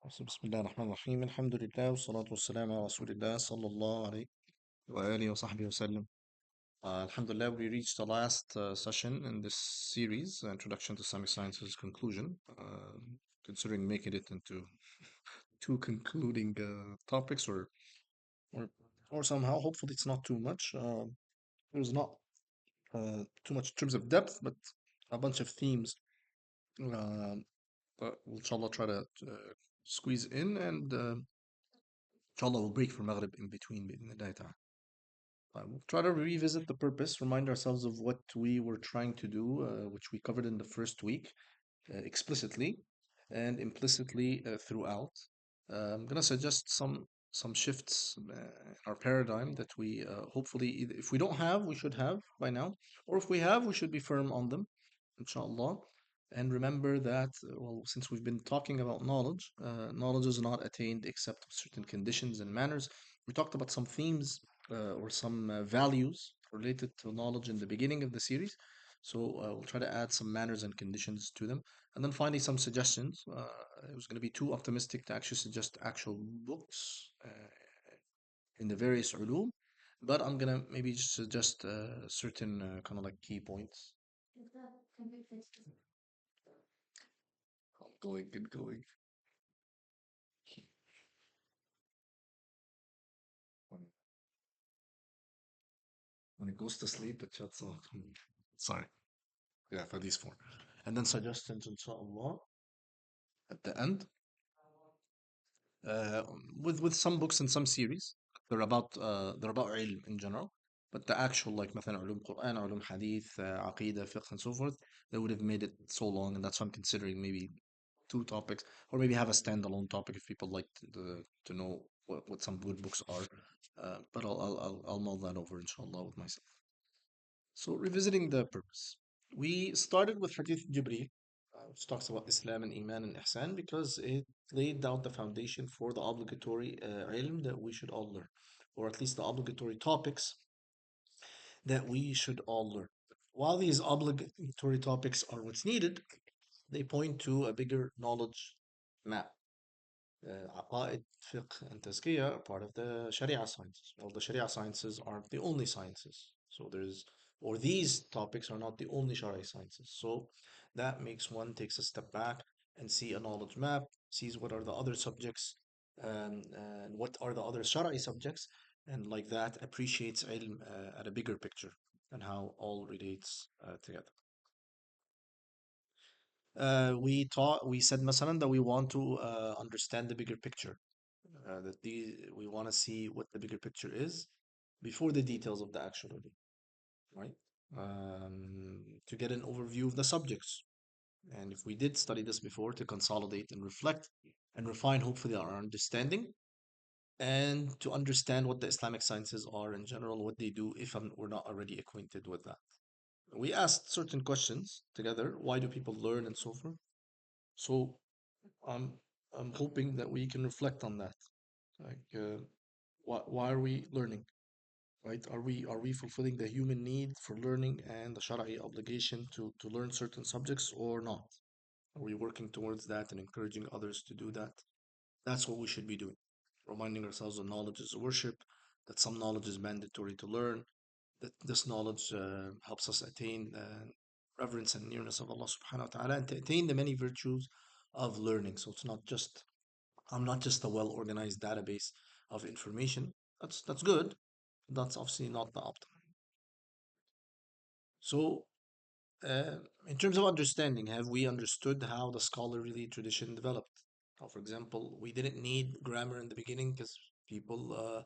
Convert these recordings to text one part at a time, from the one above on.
بسم الله الرحمن الرحيم الحمد لله والصلاة والسلام على رسول الله صلى الله عليه وآله وصحبه وسلم. Alhamdulillah, we reached the last session in this series, Introduction to Islamic Sciences conclusion, considering making it into two concluding topics or or somehow, hopefully it's not too much. There's not too much in terms of depth, but a bunch of themes that we'll inshallah try to squeeze in and inshallah we'll break for Maghrib in between. بإذن الله. We'll try to revisit the purpose, remind ourselves of what we were trying to do, which we covered in the first week explicitly and implicitly throughout. I'm gonna suggest some shifts in our paradigm that we hopefully, if we don't have, we should have by now, or if we have, we should be firm on them, inshallah. And remember that, well, since we've been talking about knowledge, knowledge is not attained except with certain conditions and manners. We talked about some themes or some values related to knowledge in the beginning of the series. So we'll try to add some manners and conditions to them. And then finally, some suggestions. It was going to be too optimistic to actually suggest actual books in the various ulum, but I'm going to maybe just suggest certain kind of like key points. Going, good going. When it goes to sleep, it shuts off. Sorry. Yeah, for these four. And then suggestions, inshallah, at the end. uh, with some books and some series they're about ilm in general, but the actual like مثلا علوم Quran, علوم hadith, aqidah, fiqh and so forth, they would have made it so long, and that's why I'm considering maybe two topics, or maybe have a standalone topic if people like to know what some good books are. But I'll mull that over inshallah with myself. So, revisiting the purpose, we started with Hadith Jibreel, which talks about Islam and Iman and Ihsan, because it laid down the foundation for the obligatory ilm that we should all learn, or at least the obligatory topics that we should all learn. While these obligatory topics are what's needed, they point to a bigger knowledge map. Aqaid, fiqh, and tazkiyah are part of the Sharia sciences. Well, the Sharia sciences aren't the only sciences. So or these topics are not the only Sharia sciences. So that makes one takes a step back and see a knowledge map, sees what are the other subjects, and what are the other Sharia subjects, and like that appreciates ilm at a bigger picture and how all relates together. We said masalan that we want to understand the bigger picture, that we want to see what the bigger picture is before the details of the actual review, right? To get an overview of the subjects, and if we did study this before, to consolidate and reflect and refine hopefully our understanding, and to understand what the Islamic sciences are in general, what they do if we're not already acquainted with that. We asked certain questions together. Why do people learn and so forth? So I'm I'm hoping that we can reflect on that. Like, why are we learning? Right? Are we fulfilling the human need for learning and the Shara'i obligation to learn certain subjects or not? Are we working towards that and encouraging others to do that? That's what we should be doing. Reminding ourselves that knowledge is worship, that some knowledge is mandatory to learn, that this knowledge helps us attain reverence and nearness of Allah subhanahu wa ta'ala, and to attain the many virtues of learning. So it's not just I'm not just a well organized database of information. That's good. That's obviously not the optimum. So, uh, in terms of understanding, have we understood how the scholarly tradition developed? Now, for example, we didn't need grammar in the beginning because people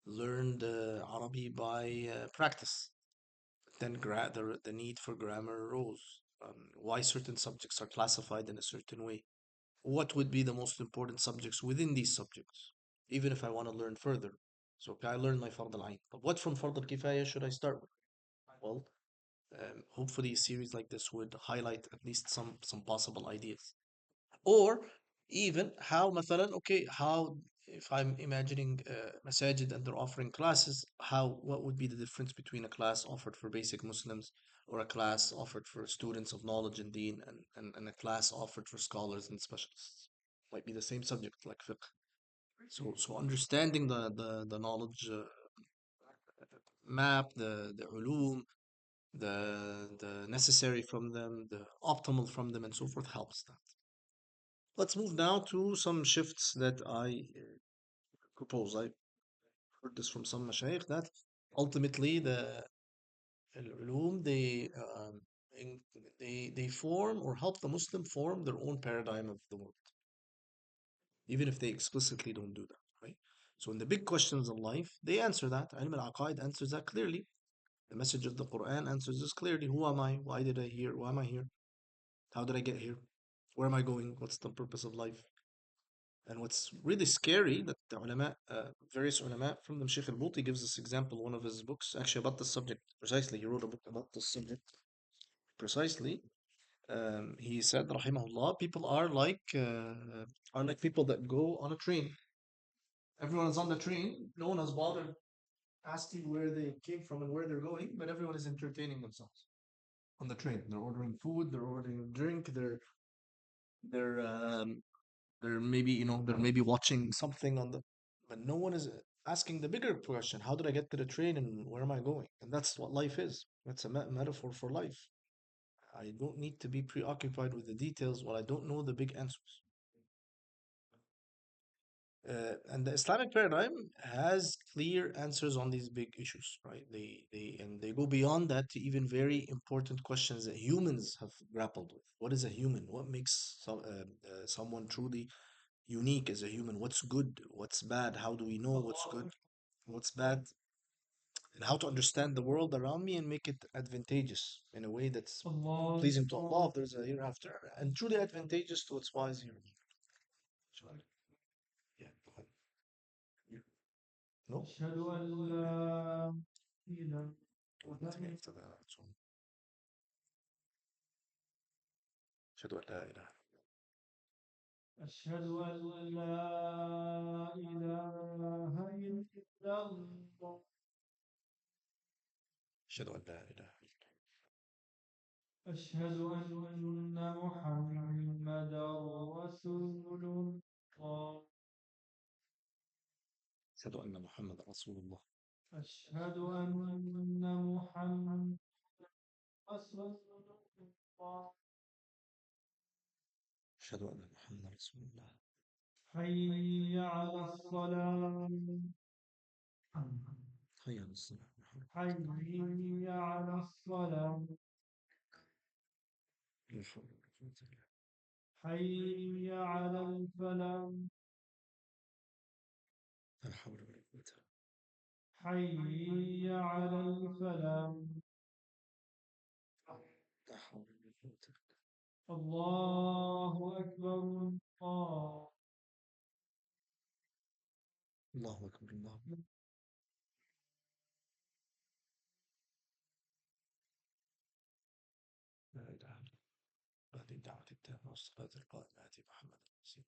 learned Arabic by practice. Then the need for grammar arose. Why certain subjects are classified in a certain way. What would be the most important subjects within these subjects, even if I want to learn further. So, okay, I learned my Fard al-Ain. But what from Fard al-Kifaya should I start with? Well, hopefully a series like this would highlight at least some possible ideas. Or even how, مثلا, okay, how, if I'm imagining masajid and they're offering classes, what would be the difference between a class offered for basic Muslims or a class offered for students of knowledge and deen, and a class offered for scholars and specialists? Might be the same subject like fiqh. So understanding the knowledge map, the ulum, the necessary from them, the optimal from them, and so forth helps that. Let's move now to some shifts that I propose. I heard this from some mashayikh that ultimately the al-ulum in, they form or help the Muslim form their own paradigm of the world, even if they explicitly don't do that, right? So in the big questions of life, they answer that. Ilm al-aqaid answers that clearly. The message of the Quran answers this clearly. Who am I? Why did I hear? Why am I here? How did I get here? Where am I going? What's the purpose of life? And what's really scary that the ulama, various ulama, from them Sheikh al-Buti gives this example, one of his books, actually about this subject, precisely. He wrote a book about this subject, precisely. He said, rahimahullah, people are like people that go on a train. Everyone is on the train. No one has bothered asking where they came from and where they're going, but everyone is entertaining themselves on the train. They're ordering food, they're ordering drink, they're they're maybe they're maybe watching something on the, but no one is asking the bigger question: how did I get to the train and where am I going? And that's what life is. That's a metaphor for life. I don't need to be preoccupied with the details while I don't know the big answers. And the Islamic paradigm has clear answers on these big issues, right? They go beyond that to even very important questions that humans have grappled with. What is a human? What makes someone truly unique as a human? What's good? What's bad? How do we know what's good, what's bad? And how to understand the world around me and make it advantageous in a way that's pleasing to Allah if there's a hereafter, and truly advantageous to its wise here. Yeah, go ahead. No? أشهد أن لا إله أشهد أن لا إله أشهد أن لا إله إلا الله أشهد أن لا إله أشهد أن محمدا رسول الله أشهد أن محمد رسول الله أشهد أن محمد رسول الله أشهد أن محمد رسول الله حي على الصلاة حي على الصلاة حي على الصلاة لا حول ولا قوة إلا بالله. حي على الفلاح لا حول ولا قوة إلا حي على الفلاح لا حول ولا قوة إلا الله أكبر الله أكبر الله أكبر لا إله إلا الله هذه الدعوة التامة والصلاة القائمة آتي محمد رسول.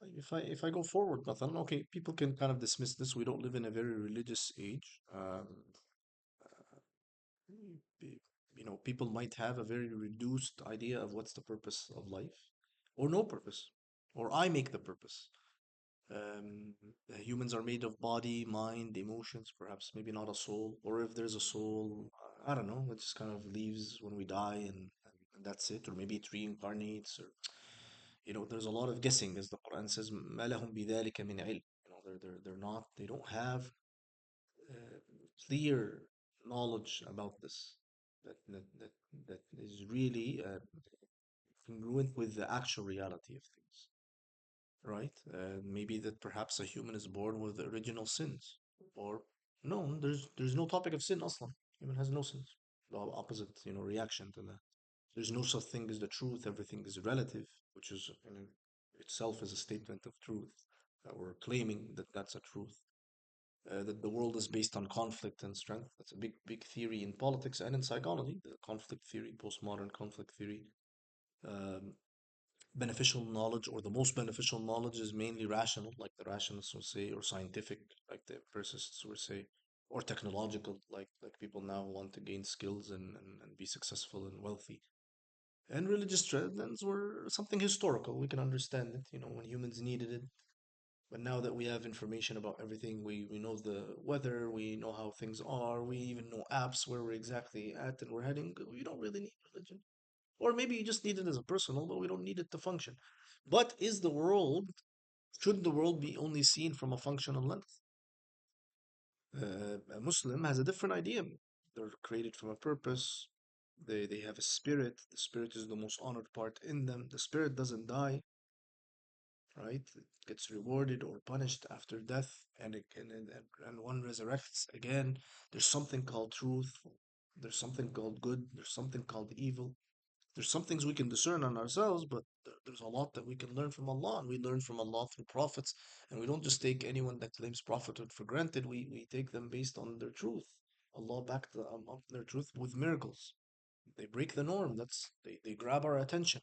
If I go forward, مثلا, okay, people can kind of dismiss this. We don't live in a very religious age. Pe- people might have a very reduced idea of what's the purpose of life, or no purpose, or I make the purpose. Um, Humans are made of body, mind, emotions, perhaps maybe not a soul, or if there's a soul, I don't know, it just kind of leaves when we die, and that's it, or maybe it reincarnates, or there's a lot of guessing, as the Quran says, "ما لهم بذلك من علم." They don't have uh, clear knowledge about this that is really congruent with the actual reality of things, right? Maybe that perhaps a human is born with the original sins, or no, there's no topic of sin. Aslan, human has no sins. The opposite, reaction to that. There's no such thing as the truth. Everything is relative, which is itself is a statement of truth. We're claiming that that's a truth. That the world is based on conflict and strength. That's a big theory in politics and in psychology. The conflict theory, postmodern conflict theory. Um, Beneficial knowledge, or the most beneficial knowledge, is mainly rational, like the rationalists would say, or scientific, like the empiricists would say, or technological, like people now want to gain skills and be successful and wealthy. And religious trends were something historical. We can understand it, when humans needed it. But now that we have information about everything, we know the weather, we know how things are, we even know apps where we're exactly at and we're heading. We don't really need religion. Or maybe you just need it as a personal, but we don't need it to function. But should the world be only seen from a functional lens? A Muslim has a different idea. They're created from a purpose. They have a spirit. The spirit is the most honored part in them. The spirit doesn't die, right? It gets rewarded or punished after death, and one resurrects again. There's something called truth. There's something called good. There's something called evil. There's some things we can discern on ourselves, but there's a lot that we can learn from Allah, and we learn from Allah through prophets, and we don't just take anyone that claims prophethood for granted. We take them based on their truth. Allah backed up their truth with miracles. They break the norm. They grab our attention,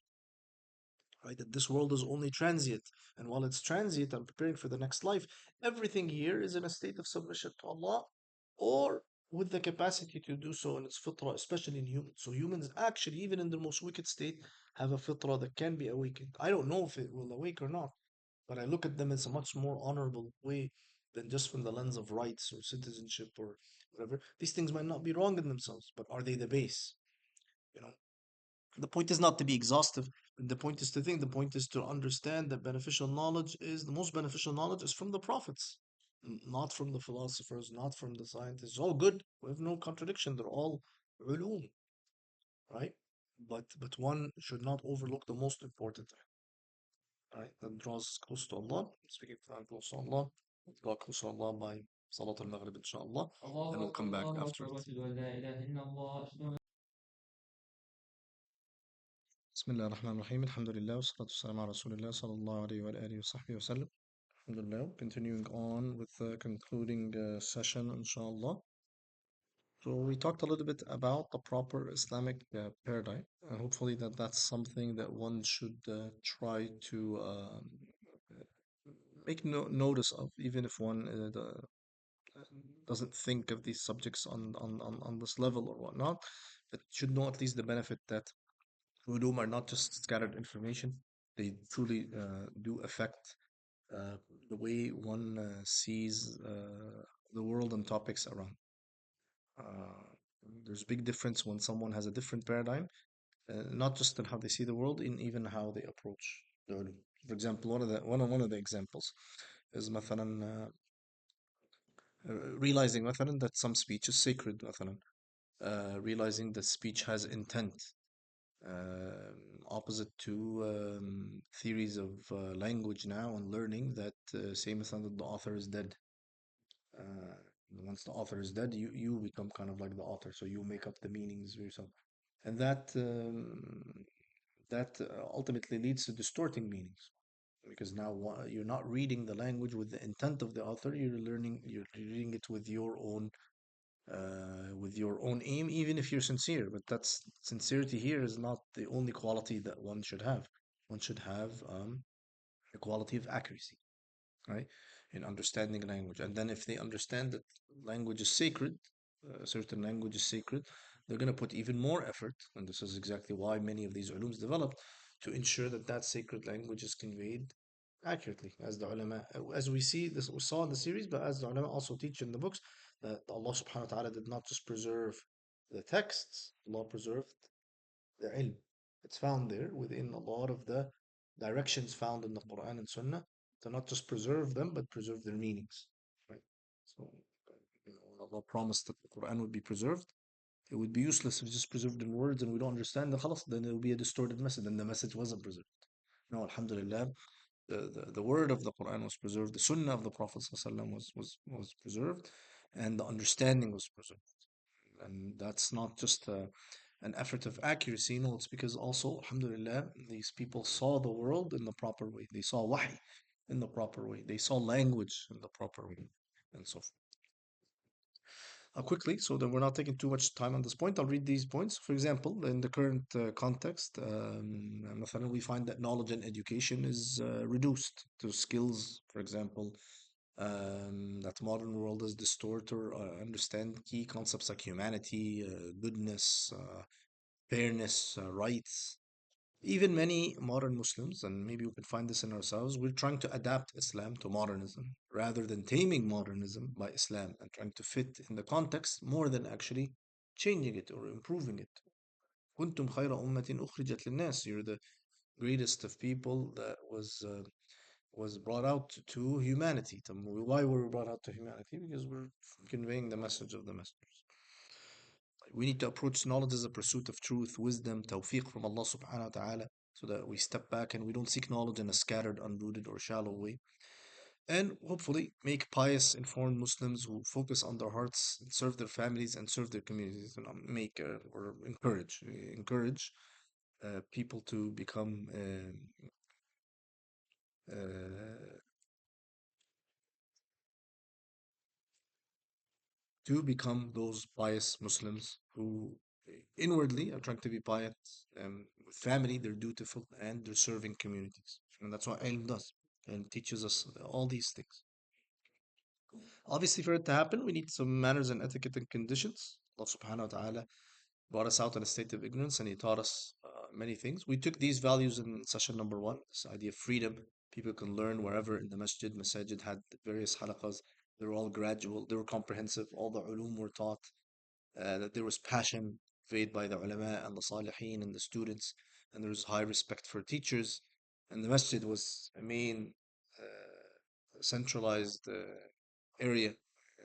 right? That this world is only transient, and while it's transient, I'm preparing for the next life. Everything here is in a state of submission to Allah, or with the capacity to do so in its fitrah, especially in humans. So humans actually, even in their most wicked state, have a fitrah that can be awakened. I don't know if it will awake or not, but I look at them as a much more honorable way than just from the lens of rights or citizenship or whatever. These things might not be wrong in themselves, but are they the base? You know, the point is not to be exhaustive. The point is to think. The point is to understand that beneficial knowledge is the most beneficial knowledge is from the prophets, not from the philosophers, not from the scientists. It's all good. We have no contradiction. They're all ulum, right? But one should not overlook the most important thing, right? That draws close to Allah. Speaking of close to Allah, draw close to Allah by Salat al-Maghrib, inshallah, and we'll come back after it. بسم الله الرحمن الرحيم الحمد لله والصلاة والسلام على رسول الله صلى الله عليه وآله وصحبه وسلم. Alhamdulillah, continuing on with the concluding session, inshallah. So we talked a little bit about the proper Islamic paradigm. Hopefully that's something that one should try to make notice of, even if one doesn't think of these subjects on this level or whatnot. But should know at least the benefit that ulum are not just scattered information. They truly do affect uh, the way one sees the world and topics around. Uh, there's big difference when someone has a different paradigm, not just in how they see the world, in even how they approach the ulum. For example, one of the examples is مثلا realizing مثلا that some speech is sacred مثلا, realizing that speech has intent, opposite to theories of language now and learning that say مثلا that the author is dead. Uh, Once the author is dead, you become kind of like the author, so you make up the meanings yourself, and that ultimately leads to distorting meanings because now you're not reading the language with the intent of the author. You're reading it with your own aim, even if you're sincere. But that's sincerity here is not the only quality that one should have. One should have a quality of accuracy, right? In understanding language. And then if they understand that language is sacred, a certain language is sacred, they're going to put even more effort. And this is exactly why many of these ulums developed to ensure that that sacred language is conveyed accurately, as the ulama, as we see this, we saw in the series, but as the ulama also teach in the books, that Allah subhanahu wa ta'ala did not just preserve the texts, Allah preserved the ilm. It's found there within a lot of the directions found in the Quran and Sunnah to not just preserve them, but preserve their meanings. Right? So, when Allah promised that the Quran would be preserved, it would be useless if it's just preserved in words and we don't understand the khalas, then it will be a distorted message, and the message wasn't preserved. No, Alhamdulillah, the word of the Quran was preserved, the Sunnah of the Prophet ﷺ was preserved, and the understanding was preserved. And that's not just an effort of accuracy. No, it's because also, alhamdulillah, these people saw the world in the proper way. They saw wahi in the proper way. They saw language in the proper way, and so forth. Quickly, so that we're not taking too much time on this point, I'll read these points. For example, in the current context, مثلاً we find that knowledge and education is reduced to skills, for example, that modern world is distort or understand key concepts like humanity, goodness, fairness, rights. Even many modern Muslims, and maybe we can find this in ourselves, we're trying to adapt Islam to modernism rather than taming modernism by Islam and trying to fit in the context more than actually changing it or improving it. كنتم خير أمة أخرجت للناس. You're the greatest of people that was brought out to humanity. Why were we brought out to humanity? Because we're conveying the message of the messengers. We need to approach knowledge as a pursuit of truth, wisdom, tawfiq from Allah subhanahu wa ta'ala, so that we step back and we don't seek knowledge in a scattered, unrooted, or shallow way. And hopefully make pious, informed Muslims who focus on their hearts and serve their families and serve their communities, and make or encourage people uh, to become those pious Muslims who inwardly are trying to be pious. With family, they're dutiful and they're serving communities. And that's what ilm does and teaches us all these things. Obviously, for it to happen, we need some manners and etiquette and conditions. Allah subhanahu wa ta'ala brought us out in a state of ignorance and He taught us many things. We took these values in session number one, this idea of freedom. People can learn wherever in the masajid had various halaqas. They were all gradual, they were comprehensive, all the ulum were taught, that there was passion conveyed by the ulama and the salihin and the students, and there was high respect for teachers. And the masjid was a main centralized area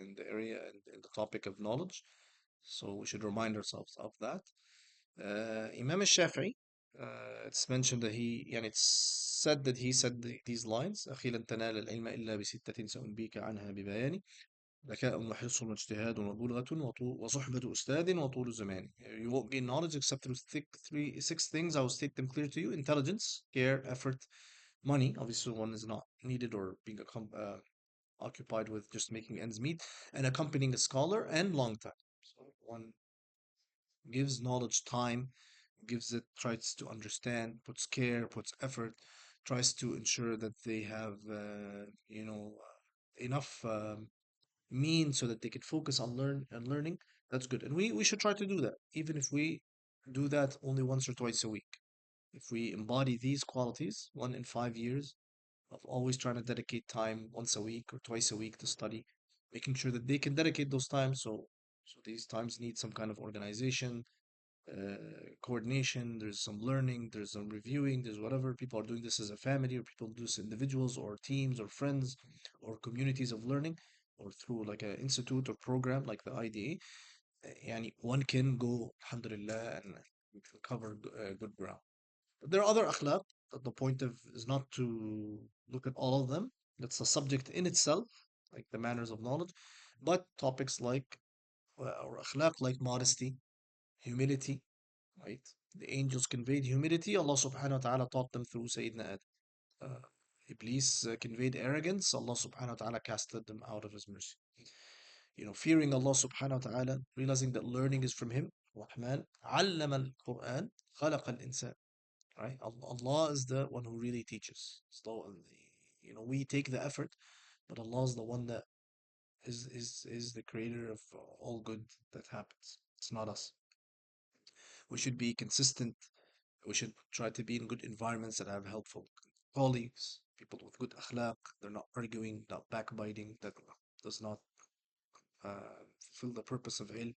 in the topic of knowledge. So we should remind ourselves of that. Imam al-Shafi'i, it's mentioned that it's said that he said these lines: أخي لن تنال العلم إلا بستة سأنبيك عنها ببيان ذكاء وحرص واجتهاد وبلغة وصحبة أستاذ وطول زمان. You won't gain knowledge except through six things. I will state them clear to you: intelligence, care, effort, money. Obviously, one is not needed or being occupied with just making ends meet, and accompanying a scholar, and long time. So one gives knowledge time, gives it, tries to understand, puts care, puts effort, tries to ensure that they have, enough means so that they can focus on learning. That's good, and we should try to do that, even if we do that only once or twice a week. If we embody these qualities, 1 in 5 years, of always trying to dedicate time once a week or twice a week to study, making sure that they can dedicate those times. So these times need some kind of organization, coordination. There's some learning, there's some reviewing, there's whatever. People are doing this as a family, or people do this individuals or teams or friends or communities of learning, or through like an institute or program like the IDA. One can go, alhamdulillah, and we can cover good ground. But there are other akhlaq that the point of is not to look at all of them. That's a subject in itself, like the manners of knowledge. But topics like or akhlaq like modesty, humility, right? The angels conveyed humility. Allah subhanahu wa ta'ala taught them through Sayyidina Adam. Uh, Iblis conveyed arrogance. Allah subhanahu wa ta'ala casted them out of His mercy. Fearing Allah subhanahu wa ta'ala, realizing that learning is from Him. Rahman, allama al-Quran, khalaqa al-insan. Right? Allah is the one who really teaches. So, we take the effort, but Allah is the one that is the creator of all good that happens. It's not us. We should be consistent. We should try to be in good environments that have helpful colleagues, people with good akhlaq. They're not arguing, not backbiting. That does not fulfill the purpose of ilm.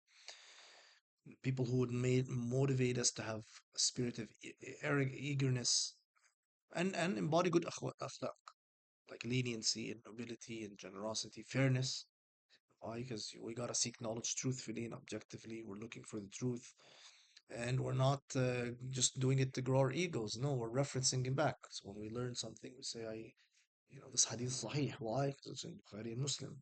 People who would motivate us to have a spirit of eagerness and embody good akhlaq, like leniency and nobility and generosity, fairness. Why? Because we gotta seek knowledge truthfully and objectively. We're looking for the truth, and we're not just doing it to grow our egos. No, we're referencing it back. So when we learn something, we say, this hadith is sahih. Why? Because it's in Bukhari and Muslim.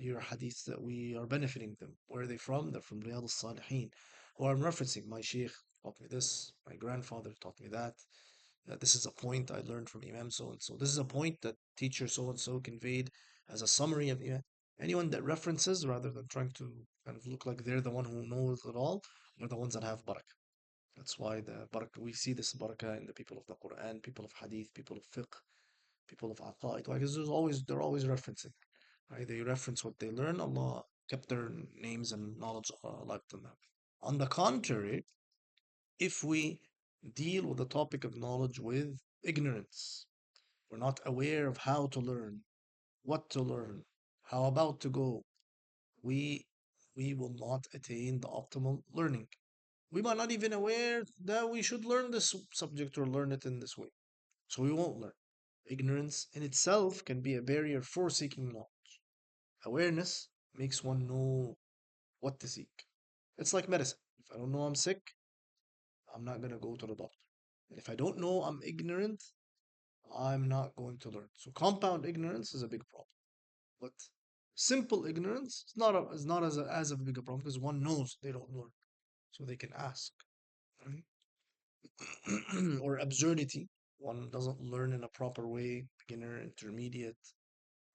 Your hadiths that we are benefiting them. Where are they from? They're from Riyadh al-Salihin. Who I'm referencing. My sheikh taught me this. My grandfather taught me that. This is a point I learned from Imam so and so. This is a point that teacher so and so conveyed as a summary of Imam. Anyone that references rather than trying to kind of look like they're the one who knows it all, are the ones that have barakah. That's why the barakah, we see this barakah in the people of the Quran, people of hadith, people of fiqh, people of aqaid. Why? Because they're always referencing. Right? They reference what they learn. Allah kept their names and knowledge alive to them. On the contrary, if we deal with the topic of knowledge with ignorance. We're not aware of how to learn, what to learn, how about to go. We we will not attain the optimal learning. We might not even aware that we should learn this subject or learn it in this way. So we won't learn. Ignorance in itself can be a barrier for seeking knowledge. Awareness makes one know what to seek. It's like medicine. If I don't know I'm sick, I'm not going to go to the doctor. And if I don't know I'm ignorant, I'm not going to learn. So compound ignorance is a big problem. But simple ignorance is not as a big a problem because one knows they don't learn. So they can ask. Right? Or absurdity. One doesn't learn in a proper way, beginner, intermediate,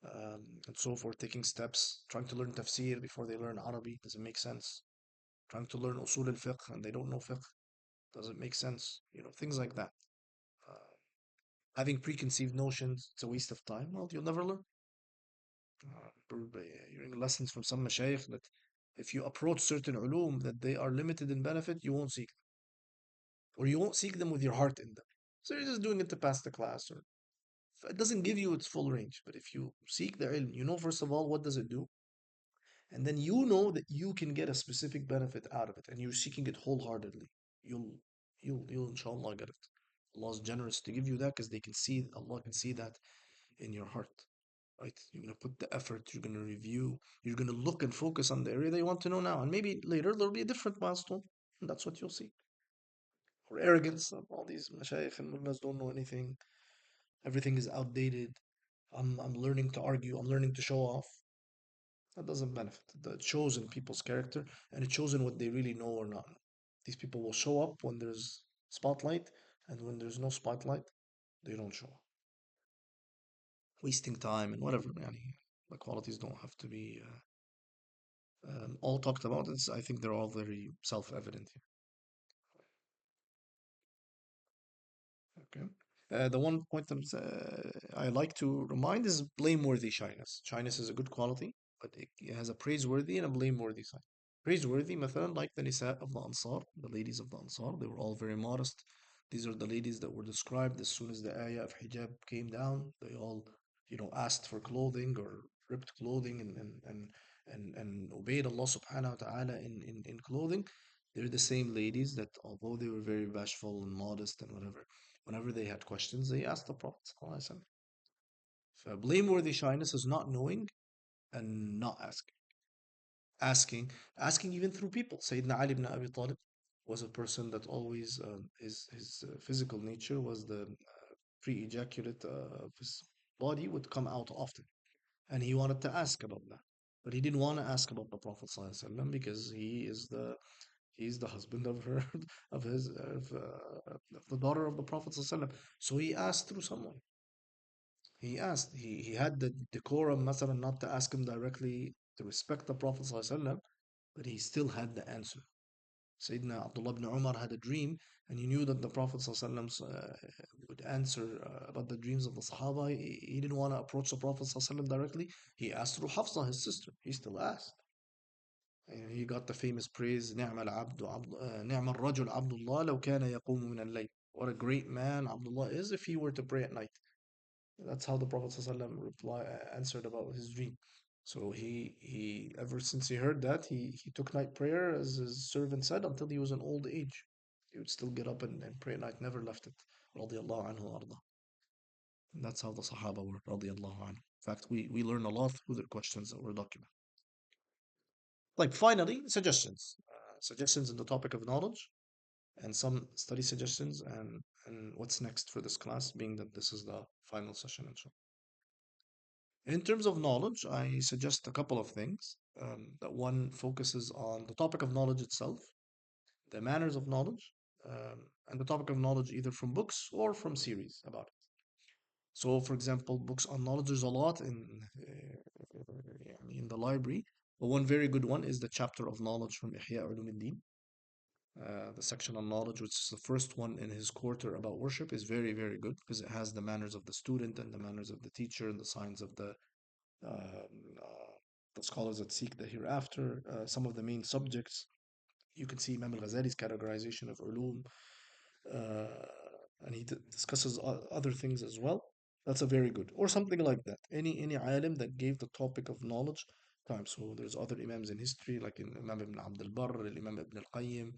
and so forth, taking steps, trying to learn tafsir before they learn Arabic doesn't make sense. Trying to learn usul al-fiqh and they don't know fiqh doesn't make sense. Things like that. Uh, Having preconceived notions, it's a waste of time. Well, you'll never learn. Hearing lessons from some mashayikh that if you approach certain ulum that they are limited in benefit, you won't seek them. Or you won't seek them with your heart in them. So you're just doing it to pass the class, or it doesn't give you its full range. But if you seek the ilm, you know first of all what does it do, and then you know that you can get a specific benefit out of it, and you're seeking it wholeheartedly. You'll you'll inshallah get it. Allah is generous to give you that because they can see Allah can see that in your heart. Right? You're gonna put the effort, you're gonna review, you're gonna look and focus on the area that you want to know now. And maybe later there'll be a different milestone. And that's what you'll see. Or arrogance. All these mashayikh and mullahs don't know anything. Everything is outdated. I'm learning to argue, I'm learning to show off. That doesn't benefit. That shows in people's character and it shows in what they really know or not know. These people will show up when there's spotlight, and when there's no spotlight, they don't show up. Wasting time and whatever. Yani, the qualities don't have to be all talked about. I think they're all very self-evident here. Okay. The one point that I like to remind is blameworthy shyness. Shyness is a good quality, but it has a praiseworthy and a blameworthy side. Praiseworthy, مثلا, like the Nisa of the Ansar, the ladies of the Ansar, they were all very modest. These are the ladies that were described as soon as the ayah of hijab came down. They all, asked for clothing or ripped clothing and obeyed Allah subhanahu wa ta'ala in clothing. They're the same ladies that, although they were very bashful and modest and whatever, whenever they had questions, they asked the Prophet. ﷺ. So blameworthy shyness is not knowing and not asking. Asking, asking even through people. Sayyidina Ali ibn Abi Talib was a person that always, his physical nature was the pre-ejaculate of his body would come out often. And he wanted to ask about that. But he didn't want to ask about the Prophet ﷺ because he's the husband of her, of the daughter of the Prophet ﷺ. So he asked through someone. He asked. He had the decorum, مثلا, not to ask him directly to respect the Prophet ﷺ, but he still had the answer. Sayyidina Abdullah ibn Umar had a dream, and he knew that the Prophet ﷺ would answer about the dreams of the Sahaba. He didn't want to approach the Prophet ﷺ directly. He asked through Hafsa, his sister. He still asked. And he got the famous praise, نعم العبد نعم الرجل عبد الله لو كان يقوم من الليل. What a great man Abdullah is if he were to pray at night. That's how the Prophet ﷺ answered about his dream. So he ever since he heard that, he took night prayer, as his servant said, until he was an old age. He would still get up and pray at night, never left it. Radiallahu anhu arda. And that's how the Sahaba were, radiallahu anhu. In fact, we learn a lot through their questions that were documented. Like, finally, suggestions. Suggestions in the topic of knowledge, and some study suggestions, and what's next for this class, being that this is the final session, inshallah. In terms of knowledge, I suggest a couple of things. That one focuses on the topic of knowledge itself, the manners of knowledge, and the topic of knowledge either from books or from series about it. So, for example, books on knowledge, there's a lot in the library, but one very good one is the chapter of knowledge from Ihya Ulumuddin. The section on knowledge, which is the first one in his quarter about worship, is very, very good because it has the manners of the student and the manners of the teacher and the signs of um, uh, the scholars that seek the hereafter, some of the main subjects. You can see Imam al Ghazali's categorization of ulum, uh, and he discusses other things as well. That's a very good, or something like that. Any alim that gave the topic of knowledge time. So there's other imams in history, like in Imam Ibn Abd al-Barr, Imam Ibn al-Qayyim,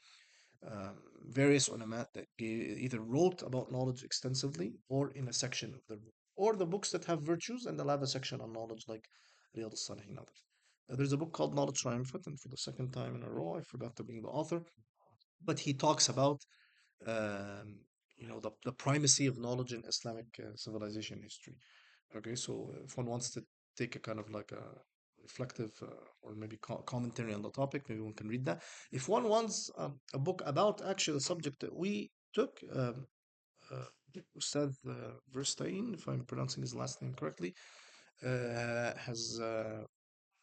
um, various ulama that either wrote about knowledge extensively or in a section of their book, or the books that have virtues and they'll have a section on knowledge, like Riyadh al-Salihin. Others. There's a book called Knowledge Triumphant, and for the second time in a row, I forgot to bring the author, but he talks about um, the primacy of knowledge in Islamic civilization history. Okay, so if one wants to take a kind of like a reflective or maybe commentary on the topic, maybe one can read that. If one wants a book about actually the subject that we took, uh, Ustad Verstein, if I'm pronouncing his last name correctly, has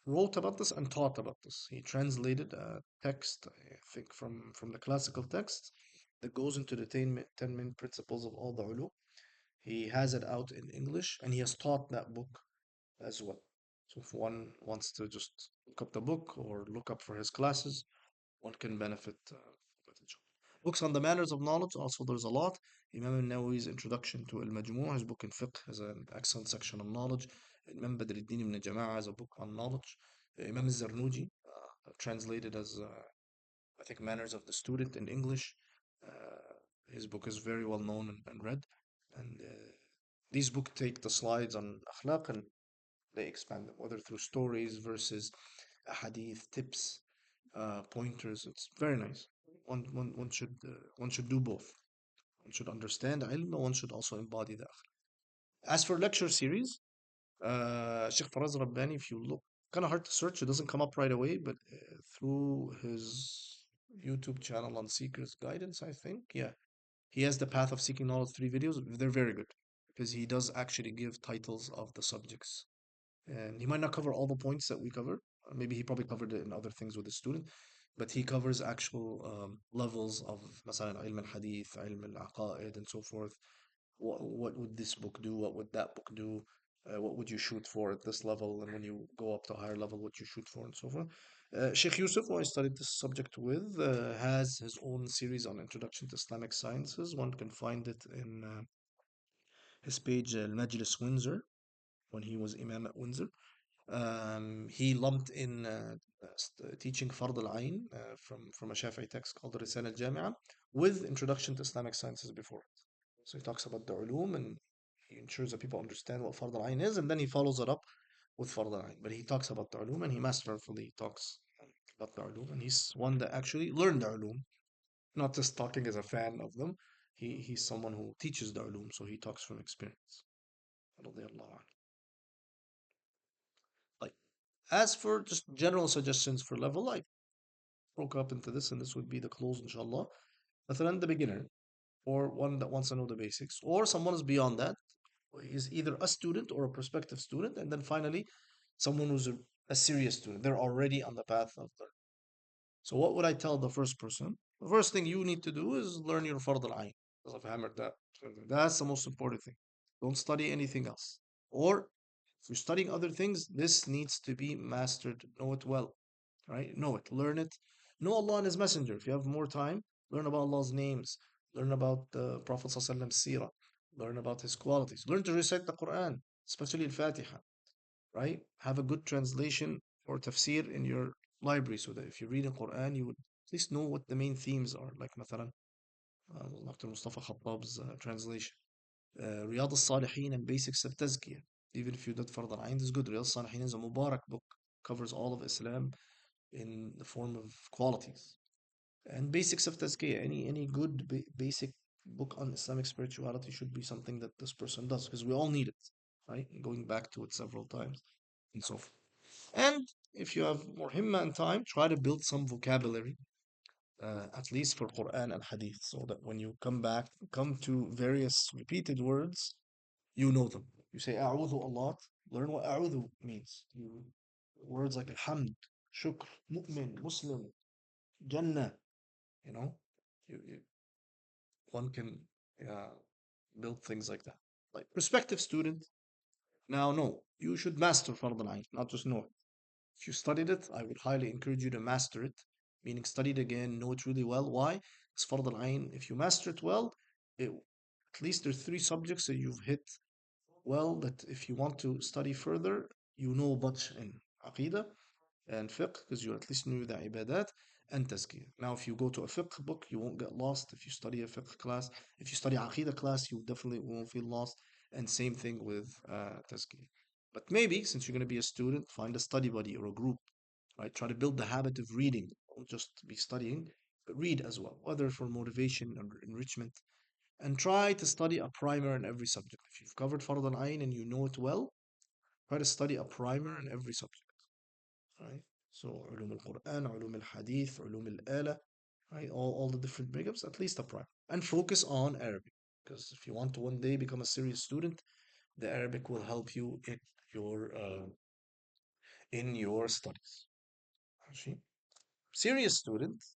wrote about this and taught about this. He translated a text, I think, from the classical text that goes into the 10 main principles of all the ulum. He has it out in English and he has taught that book as well. So if one wants to just look up the book or look up for his classes, one can benefit with it. Books on the manners of knowledge, also there's a lot. Imam al-Nawawi's Introduction to Al-Majmu', his book in fiqh, has an excellent section on knowledge. Imam Badruddin ibn Jama'a has a book on knowledge. Imam al-Zarnuji, translated as, I think, Manners of the Student in English. His book is very well known and read. And these books take the slides on akhlaq and they expand them, whether through stories versus hadith, tips, pointers. It's very nice. One should do both. One should understand ilm, but one should also embody the akhlaq. As for lecture series, Sheikh Faraz Rabbani, if you look, kind of hard to search, it doesn't come up right away, but through his YouTube channel on Seeker's Guidance, I think, yeah, he has the Path of Seeking Knowledge 3 videos. They're very good because he does actually give titles of the subjects. And he might not cover all the points that we cover. Maybe he probably covered it in other things with the student, but he covers actual levels of مثلا ilm al-hadith, ilm al-aqaid, and so forth. What would this book do? What would that book do? What would you shoot for at this level? And when you go up to a higher level, what you shoot for, and so forth. Sheikh Yusuf, who I studied this subject with, has his own series on Introduction to Islamic Sciences. One can find it in his page, Al-Majlis Windsor, when he was Imam at Windsor. He lumped in teaching Fard al-Ain from a Shafi'i text called the Risala al-Jami'ah with Introduction to Islamic Sciences before it. So he talks about the ulum and he ensures that people understand what Fard al-Ain is, and then he follows it up with Fard al-Ain. But he talks about the ulum and he masterfully talks about the ulum, and he's one that actually learned the ulum, not just talking as a fan of them. He's someone who teaches the ulum, so he talks from experience. Like, as for just general suggestions for level, I broke up into this, and this would be the close, inshallah. مثلا the beginner, or one that wants to know the basics, or someone is beyond that, is either a student or a prospective student, and then finally, someone who's a serious student. They're already on the path of learning. So what would I tell the first person? The first thing you need to do is learn your Fard al-Ain. Because I've hammered that. That's the most important thing. Don't study anything else. Or if you're studying other things, this needs to be mastered. Know it well, right? Know it, learn it. Know Allah and His Messenger. If you have more time, learn about Allah's names. Learn about the Prophet ﷺ seerah. Learn about his qualities. Learn to recite the Quran, especially Al-Fatiha, right? Have a good translation or tafsir in your library so that if you read the Quran, you would at least know what the main themes are. Like مثلا Dr. Mustafa Khattab's translation. Riyadh al-Salihin and Basics of Tazkiyah. Even if you did Fard al-Ain, is good. Riyadh al-Salihin is a Mubarak book, covers all of Islam in the form of qualities. And Basics of Tazkiyah, any good basic book on Islamic spirituality should be something that this person does because we all need it, right? Going back to it several times and so forth. And if you have more himma and time, try to build some vocabulary, at least for Quran and Hadith, so that when you come to various repeated words, you know them. You say A'udhu a lot, learn what A'udhu means. Words like Hamd, Shukr, Mu'min, Muslim, Jannah, you know, you one can uh, build things like that. Like prospective student, now no, you should master Fard al-Ain, not just know it. If you studied it, I would highly encourage you to master it, meaning study it again, know it really well. Why? It's فرض العين. If you master it well, it, at least there's three subjects that you've hit well, that if you want to study further, you know much in Aqidah and fiqh, because you at least knew the ibadat and tazkiyah. Now, if you go to a fiqh book, you won't get lost. If you study a fiqh class, if you study Aqidah class, you definitely won't feel lost. And same thing with tazkiyah. But maybe since you're going to be a student, find a study buddy or a group, right? Try to build the habit of reading, don't just be studying, but read as well, whether for motivation or enrichment. And try to study a primer in every subject. If you've covered Fard al-Ain and you know it well, try to study a primer in every subject, right? So, علوم القرآن, علوم الحديث, علوم الآلة, right? All the different breakups, at least a primer. And focus on Arabic. Because if you want to one day become a serious student, the Arabic will help you your in your studies. ماشي. Serious students,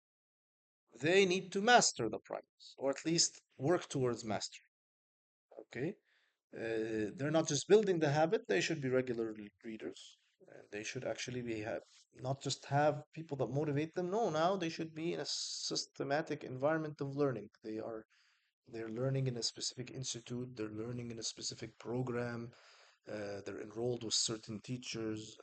they need to master the primers, or at least work towards mastery. Okay, they're not just building the habit; they should be regular readers. They should actually be have not just have people that motivate them. No, now they should be in a systematic environment of learning. They're learning in a specific institute. They're learning in a specific program. They're enrolled with certain teachers.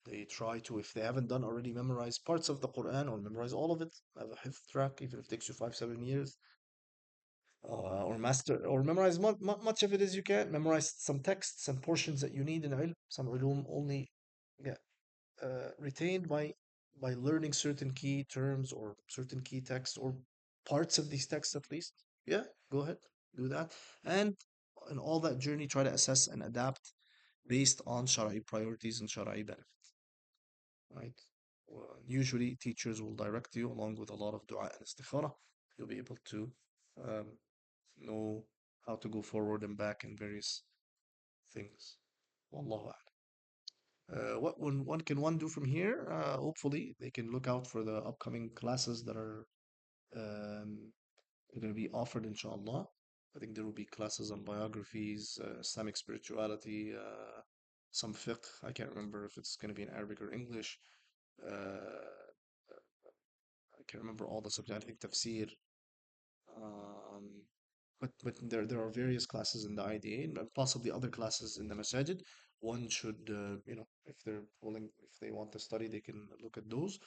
They try to, if they haven't done already, memorize parts of the Quran or memorize all of it. Have a hifz track, even if it takes you 5, 7 years, or master or memorize much of it as you can. Memorize some texts and portions that you need in ilm. Some ulum only get retained by learning certain key terms or certain key texts or parts of these texts at least. Yeah, go ahead, do that, and in all that journey, try to assess and adapt based on Shara'i priorities and Shara'i benefits, right? Well, usually, teachers will direct you along with a lot of dua and istikhara. You'll be able to um, know how to go forward and back in various things. Wallahu a'lam. What one can one do from here? Hopefully, they can look out for the upcoming classes that are um, going to be offered, inshallah. I think there will be classes on biographies, Islamic spirituality, some fiqh. I can't remember if it's going to be in Arabic or English. I can't remember all the subjects. I think tafsir. Um, but there are various classes in the IDA and possibly other classes in the masajid. One should, if they're willing, if they want to study, they can look at those.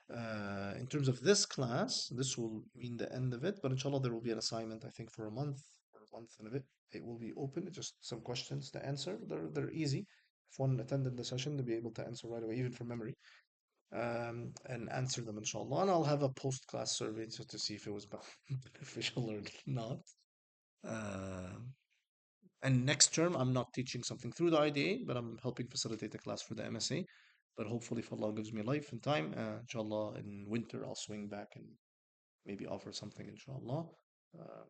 In terms of this class, this will mean the end of it, but inshallah, there will be an assignment, I think, for a month or a month and a bit. It will be open, just some questions to answer. They're easy. If one attended the session, they'll be able to answer right away, even from memory, and answer them, inshallah. And I'll have a post-class survey just to see if it was beneficial or not. Uh, and next term, I'm not teaching something through the IDA, but I'm helping facilitate a class for the MSA. But hopefully, if Allah gives me life and time, inshallah, in winter, I'll swing back and maybe offer something, inshallah. Uh,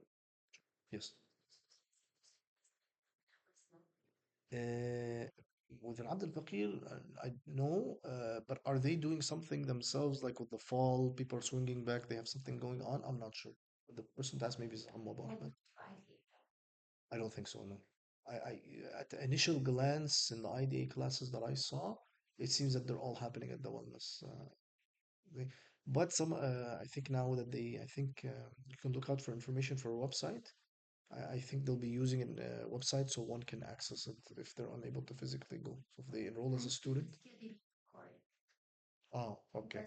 yes. Uh, with Al Abd al I know, but are they doing something themselves, like with the fall, people are swinging back, they have something going on? I'm not sure. The person that's maybe is Amma Ahmed. I don't think so, no. I at the initial glance in the IDA classes that I saw, it seems that they're all happening at the wellness. But some, I think now that I think you can look out for information for a website. I think they'll be using a website so one can access it if they're unable to physically go. So if they enroll as a student. Oh, okay.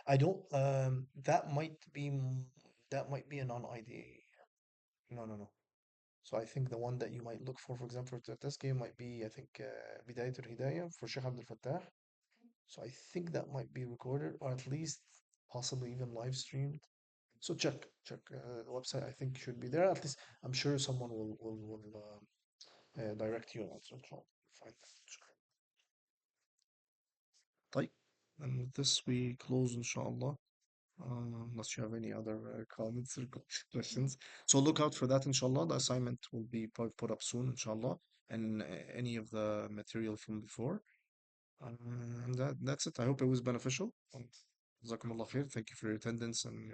I don't, that might be a non-IDA. No, no, no. So I think the one that you might look for example, for this game might be, I think, بداية الهداية for Sheikh Abdul Fattah. So I think that might be recorded or at least possibly even live streamed. So check the website. I think should be there. At least I'm sure someone will direct you on it. Find that. طيب. And with this we close inshallah. Unless you have any other comments or questions. So look out for that, inshallah. The assignment will be put up soon, inshallah, and any of the material from before. And that's it. I hope it was beneficial. And Jazakumullah khair. Thank you for your attendance and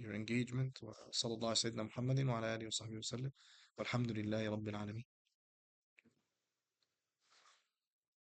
your engagement. وصلى الله على سيدنا محمد وعلى آله وصحبه وسلم والحمد لله رب العالمين.